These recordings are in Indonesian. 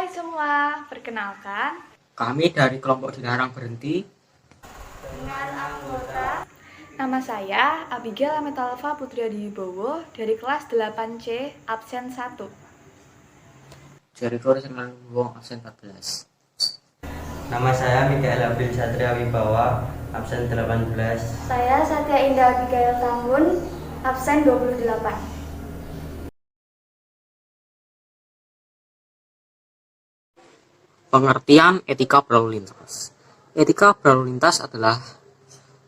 Hai semua, perkenalkan Kami dari kelompok Dilarang Berhenti. dengan anggota. Nama saya Abigail Ametalva Putri Adiwibowo dari kelas 8C absen 1. Jericho Rizman Wong absen 14. Nama saya Mikael Abil Satria Wibawa, absen 18. Saya Satya Indah Abigail Tambun, absen 28. Pengertian etika berlalu lintas. Etika berlalu lintas adalah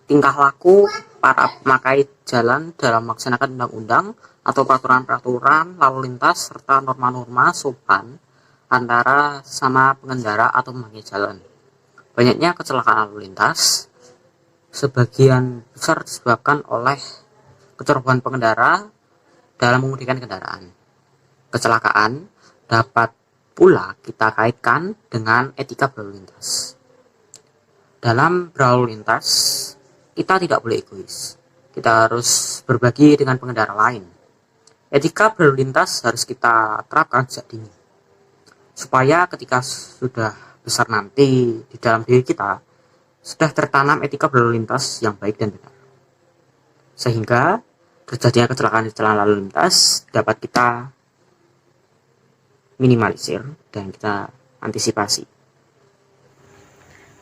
tingkah laku para pemakai jalan dalam melaksanakan undang-undang atau peraturan-peraturan lalu lintas serta norma-norma sopan antara sama pengendara atau pemakai jalan. Banyaknya kecelakaan lalu lintas sebagian besar disebabkan oleh kecerobohan pengendara dalam mengemudikan kendaraan. Kecelakaan dapat pula kita kaitkan dengan etika berlalu lintas. Dalam berlalu lintas, kita tidak boleh egois. Kita harus berbagi dengan pengendara lain. Etika berlalu lintas harus kita terapkan sejak dini. Supaya ketika sudah besar nanti di dalam diri kita, sudah tertanam etika berlalu lintas yang baik dan benar. Sehingga terjadinya kecelakaan lalu lintas dapat kita minimalisir dan kita antisipasi.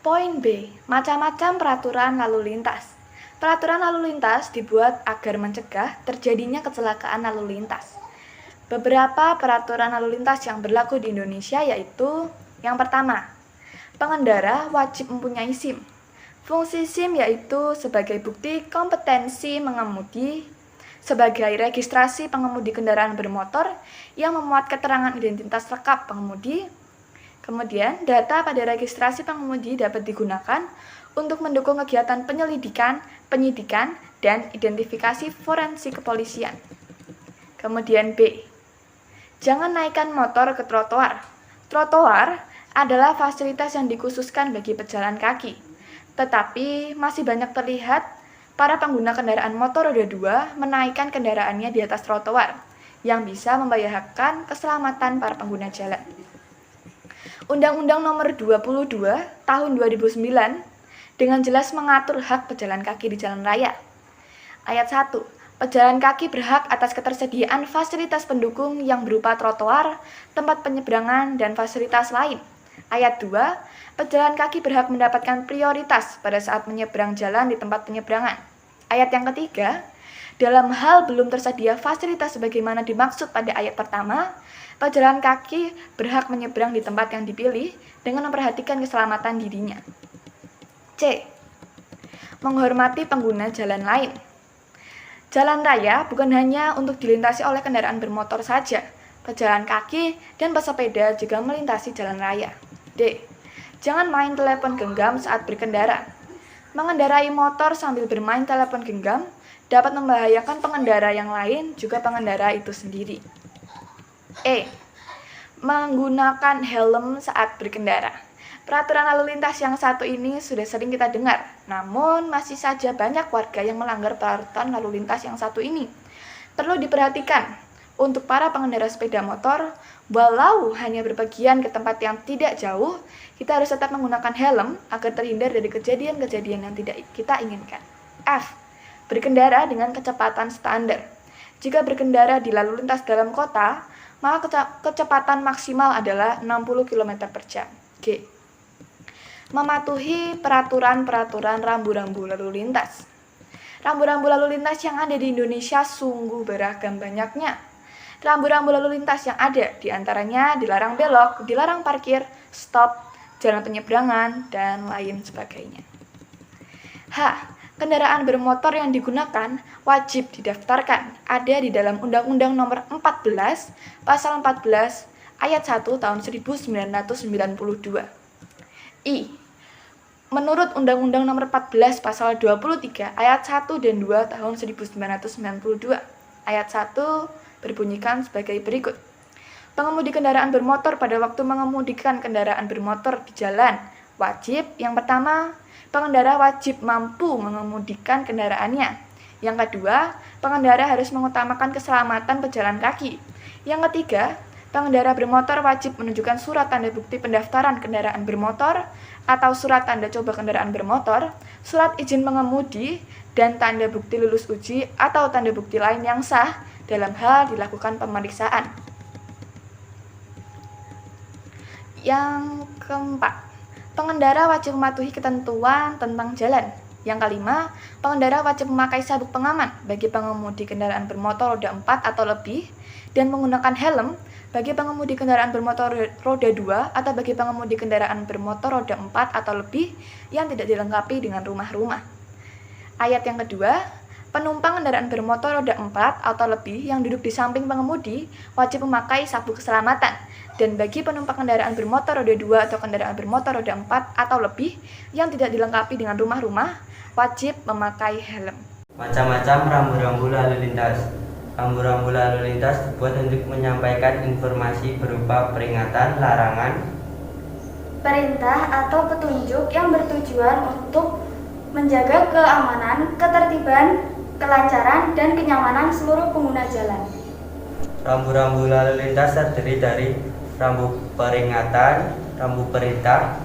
Poin B, macam-macam peraturan lalu lintas. Peraturan lalu lintas dibuat agar mencegah terjadinya kecelakaan lalu lintas. Beberapa peraturan lalu lintas yang berlaku di Indonesia yaitu yang pertama, pengendara wajib mempunyai SIM. Fungsi SIM yaitu sebagai bukti kompetensi mengemudi, sebagai registrasi pengemudi kendaraan bermotor yang memuat keterangan identitas lengkap pengemudi. Kemudian, data pada registrasi pengemudi dapat digunakan untuk mendukung kegiatan penyelidikan, penyidikan, dan identifikasi forensik kepolisian. Kemudian B, jangan naikkan motor ke trotoar. Trotoar adalah fasilitas yang dikhususkan bagi pejalan kaki, tetapi masih banyak terlihat para pengguna kendaraan motor roda 2 menaikkan kendaraannya di atas trotoar, yang bisa membahayakan keselamatan para pengguna jalan. Undang-Undang Nomor 22 Tahun 2009 dengan jelas mengatur hak pejalan kaki di jalan raya. Ayat 1. Pejalan kaki berhak atas ketersediaan fasilitas pendukung yang berupa trotoar, tempat penyeberangan, dan fasilitas lain. Ayat 2. Pejalan kaki berhak mendapatkan prioritas pada saat menyeberang jalan di tempat penyeberangan. Ayat yang ketiga, dalam hal belum tersedia fasilitas sebagaimana dimaksud pada ayat pertama, pejalan kaki berhak menyeberang di tempat yang dipilih dengan memperhatikan keselamatan dirinya. C. Menghormati pengguna jalan lain. Jalan raya bukan hanya untuk dilintasi oleh kendaraan bermotor saja, pejalan kaki dan pesepeda juga melintasi jalan raya. D. Jangan main telepon genggam saat berkendara. Mengendarai motor sambil bermain telepon genggam dapat membahayakan pengendara yang lain, juga pengendara itu sendiri. E. Menggunakan helm saat berkendara. Peraturan lalu lintas yang satu ini sudah sering kita dengar, namun masih saja banyak warga yang melanggar peraturan lalu lintas yang satu ini. Perlu diperhatikan, untuk para pengendara sepeda motor, walau hanya berpergian ke tempat yang tidak jauh, kita harus tetap menggunakan helm agar terhindar dari kejadian-kejadian yang tidak kita inginkan. F. Berkendara dengan kecepatan standar. Jika berkendara di lalu lintas dalam kota, maka kecepatan maksimal adalah 60 km per jam. G. Mematuhi peraturan-peraturan rambu-rambu lalu lintas. Rambu-rambu lalu lintas yang ada di Indonesia sungguh beragam banyaknya. Rambu-rambu lalu lintas yang ada diantaranya dilarang belok, dilarang parkir, stop, jalan penyeberangan, dan lain sebagainya. H. Kendaraan bermotor yang digunakan wajib didaftarkan. Ada di dalam Undang-Undang Nomor 14, Pasal 14, Ayat 1 Tahun 1992. I. Menurut Undang-Undang Nomor 14, Pasal 23, Ayat 1 dan 2 Tahun 1992. Ayat 1 berbunyikan sebagai berikut. Pengemudi kendaraan bermotor pada waktu mengemudikan kendaraan bermotor di jalan wajib, yang pertama, pengendara wajib mampu mengemudikan kendaraannya. Yang kedua, pengendara harus mengutamakan keselamatan pejalan kaki. Yang ketiga, pengendara bermotor wajib menunjukkan surat tanda bukti pendaftaran kendaraan bermotor atau surat tanda coba kendaraan bermotor, surat izin mengemudi, dan tanda bukti lulus uji atau tanda bukti lain yang sah dalam hal dilakukan pemeriksaan. Yang keempat, pengendara wajib mematuhi ketentuan tentang jalan. Yang kelima, pengendara wajib memakai sabuk pengaman bagi pengemudi kendaraan bermotor roda 4 atau lebih dan menggunakan helm bagi pengemudi kendaraan bermotor roda 2 atau bagi pengemudi kendaraan bermotor roda 4 atau lebih yang tidak dilengkapi dengan rumah-rumah. Ayat yang kedua, penumpang kendaraan bermotor roda 4 atau lebih yang duduk di samping pengemudi wajib memakai sabuk keselamatan. Dan bagi penumpang kendaraan bermotor roda 2 atau kendaraan bermotor roda 4 atau lebih yang tidak dilengkapi dengan rumah-rumah, wajib memakai helm. Macam-macam rambu-rambu lalu lintas. Rambu-rambu lalu lintas dibuat untuk menyampaikan informasi berupa peringatan, larangan, Perintah atau petunjuk yang bertujuan untuk menjaga keamanan, ketertiban, kelancaran, dan kenyamanan seluruh pengguna jalan. Rambu-rambu lalu lintas terdiri dari rambu peringatan, rambu perintah,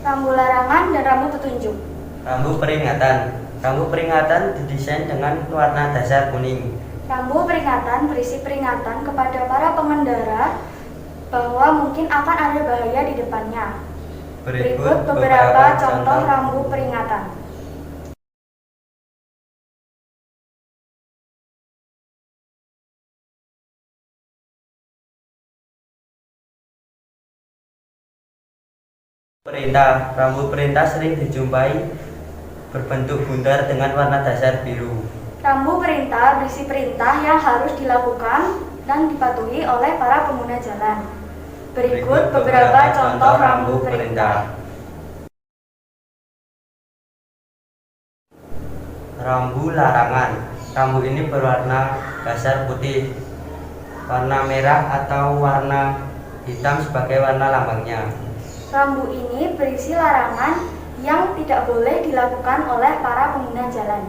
Rambu larangan dan rambu petunjuk. rambu peringatan. Rambu peringatan didesain dengan warna dasar kuning. Rambu peringatan berisi peringatan kepada para pengendara bahwa mungkin akan ada bahaya di depannya. Berikut beberapa contoh rambu peringatan. Perintah. Rambu perintah sering dijumpai berbentuk bundar dengan warna dasar biru. Rambu perintah berisi perintah yang harus dilakukan dan dipatuhi oleh para pengguna jalan. Berikut beberapa contoh rambu perintah. Rambu larangan. Rambu ini berwarna dasar putih, warna merah atau warna hitam sebagai warna lambangnya. Rambu ini berisi larangan yang tidak boleh dilakukan oleh para pengguna jalan.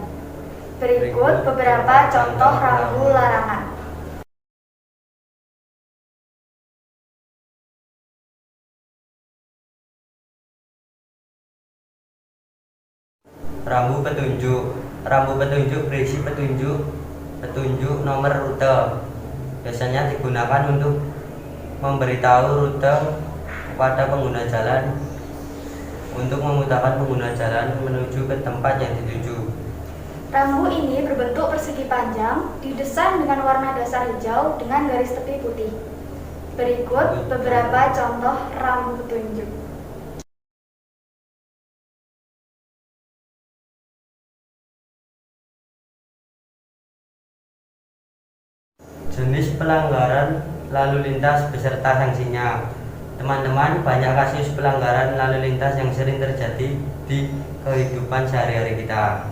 Berikut beberapa contoh rambu larangan. Rambu petunjuk. Rambu petunjuk berisi petunjuk nomor rute. Biasanya digunakan untuk memberitahu rute kepada pengguna jalan untuk memudahkan pengguna jalan menuju ke tempat yang dituju. Rambu ini berbentuk persegi panjang, didesain dengan warna dasar hijau dengan garis tepi putih. Berikut beberapa contoh rambu petunjuk. Jenis pelanggaran lalu lintas beserta sanksinya. Teman-teman, banyak kasus pelanggaran lalu lintas yang sering terjadi di kehidupan sehari-hari kita.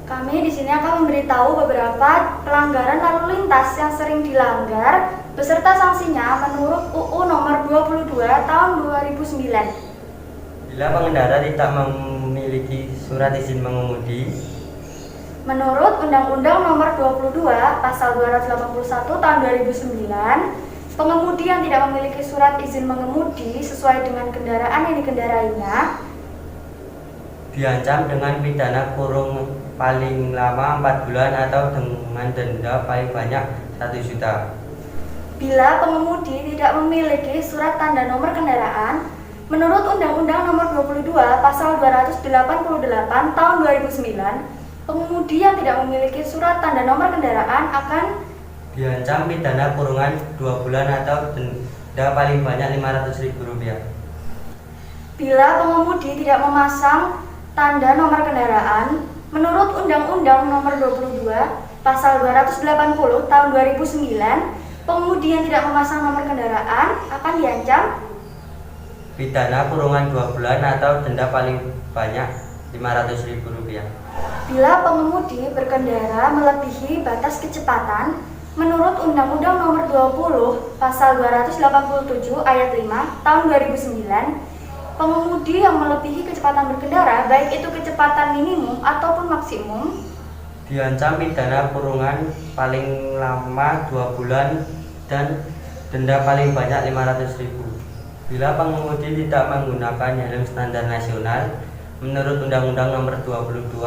Kami di sini akan memberitahu beberapa pelanggaran lalu lintas yang sering dilanggar beserta sanksinya menurut UU Nomor 22 Tahun 2009. Bila pengendara tidak memiliki surat izin mengemudi, Menurut Undang-Undang Nomor 22 Pasal 281 Tahun 2009, pengemudi yang tidak memiliki surat izin mengemudi sesuai dengan kendaraan yang dikendarainya diancam dengan pidana kurung paling lama 4 bulan atau dengan denda paling banyak 1 juta. bila pengemudi tidak memiliki surat tanda nomor kendaraan. Menurut Undang-Undang Nomor 22 Pasal 288 Tahun 2009, pengemudi yang tidak memiliki surat tanda nomor kendaraan akan Diancam pidana kurungan 2 bulan atau denda paling banyak Rp500.000. bila pengemudi tidak memasang tanda nomor kendaraan. Menurut Undang-Undang Nomor 22 Pasal 280 Tahun 2009, pengemudi yang tidak memasang nomor kendaraan akan diancam Pidana kurungan 2 bulan atau denda paling banyak Rp500.000. bila pengemudi berkendara melebihi batas kecepatan. Menurut Undang-Undang Nomor 20 Pasal 287 Ayat 5 Tahun 2009, pengemudi yang melebihi kecepatan berkendara, baik itu kecepatan minimum ataupun maksimum, Diancam pidana kurungan paling lama 2 bulan dan denda paling banyak 500.000. Bila pengemudi tidak menggunakan helm standar nasional menurut Undang-Undang Nomor 22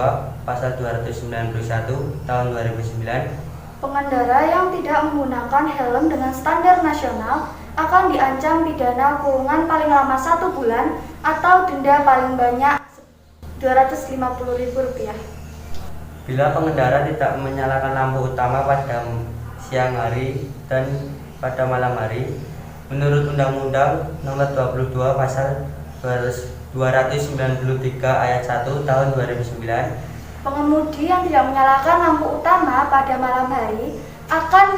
Pasal 291 Tahun 2009, pengendara yang tidak menggunakan helm dengan standar nasional akan diancam pidana kurungan paling lama 1 bulan atau denda paling banyak Rp250.000. bila pengendara tidak menyalakan lampu utama pada siang hari dan pada malam hari menurut Undang-Undang Nomor 22 Pasal 293 Ayat 1 Tahun 2009, pengemudi yang tidak menyalakan lampu utama pada malam hari akan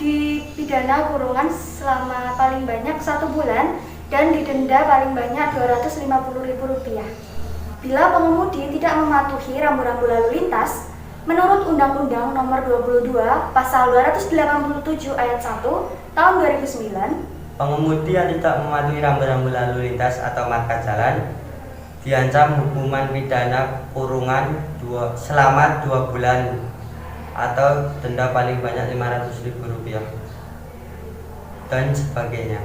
dipidana kurungan selama paling banyak 1 bulan dan didenda paling banyak Rp250.000. Bila pengemudi tidak mematuhi rambu-rambu lalu lintas, menurut Undang-Undang Nomor 22 Pasal 287 Ayat 1 Tahun 2009, pengemudi yang tidak mematuhi rambu-rambu lalu lintas atau marka jalan diancam hukuman pidana kurungan selama 2 bulan atau denda paling banyak Rp500.000 dan sebagainya.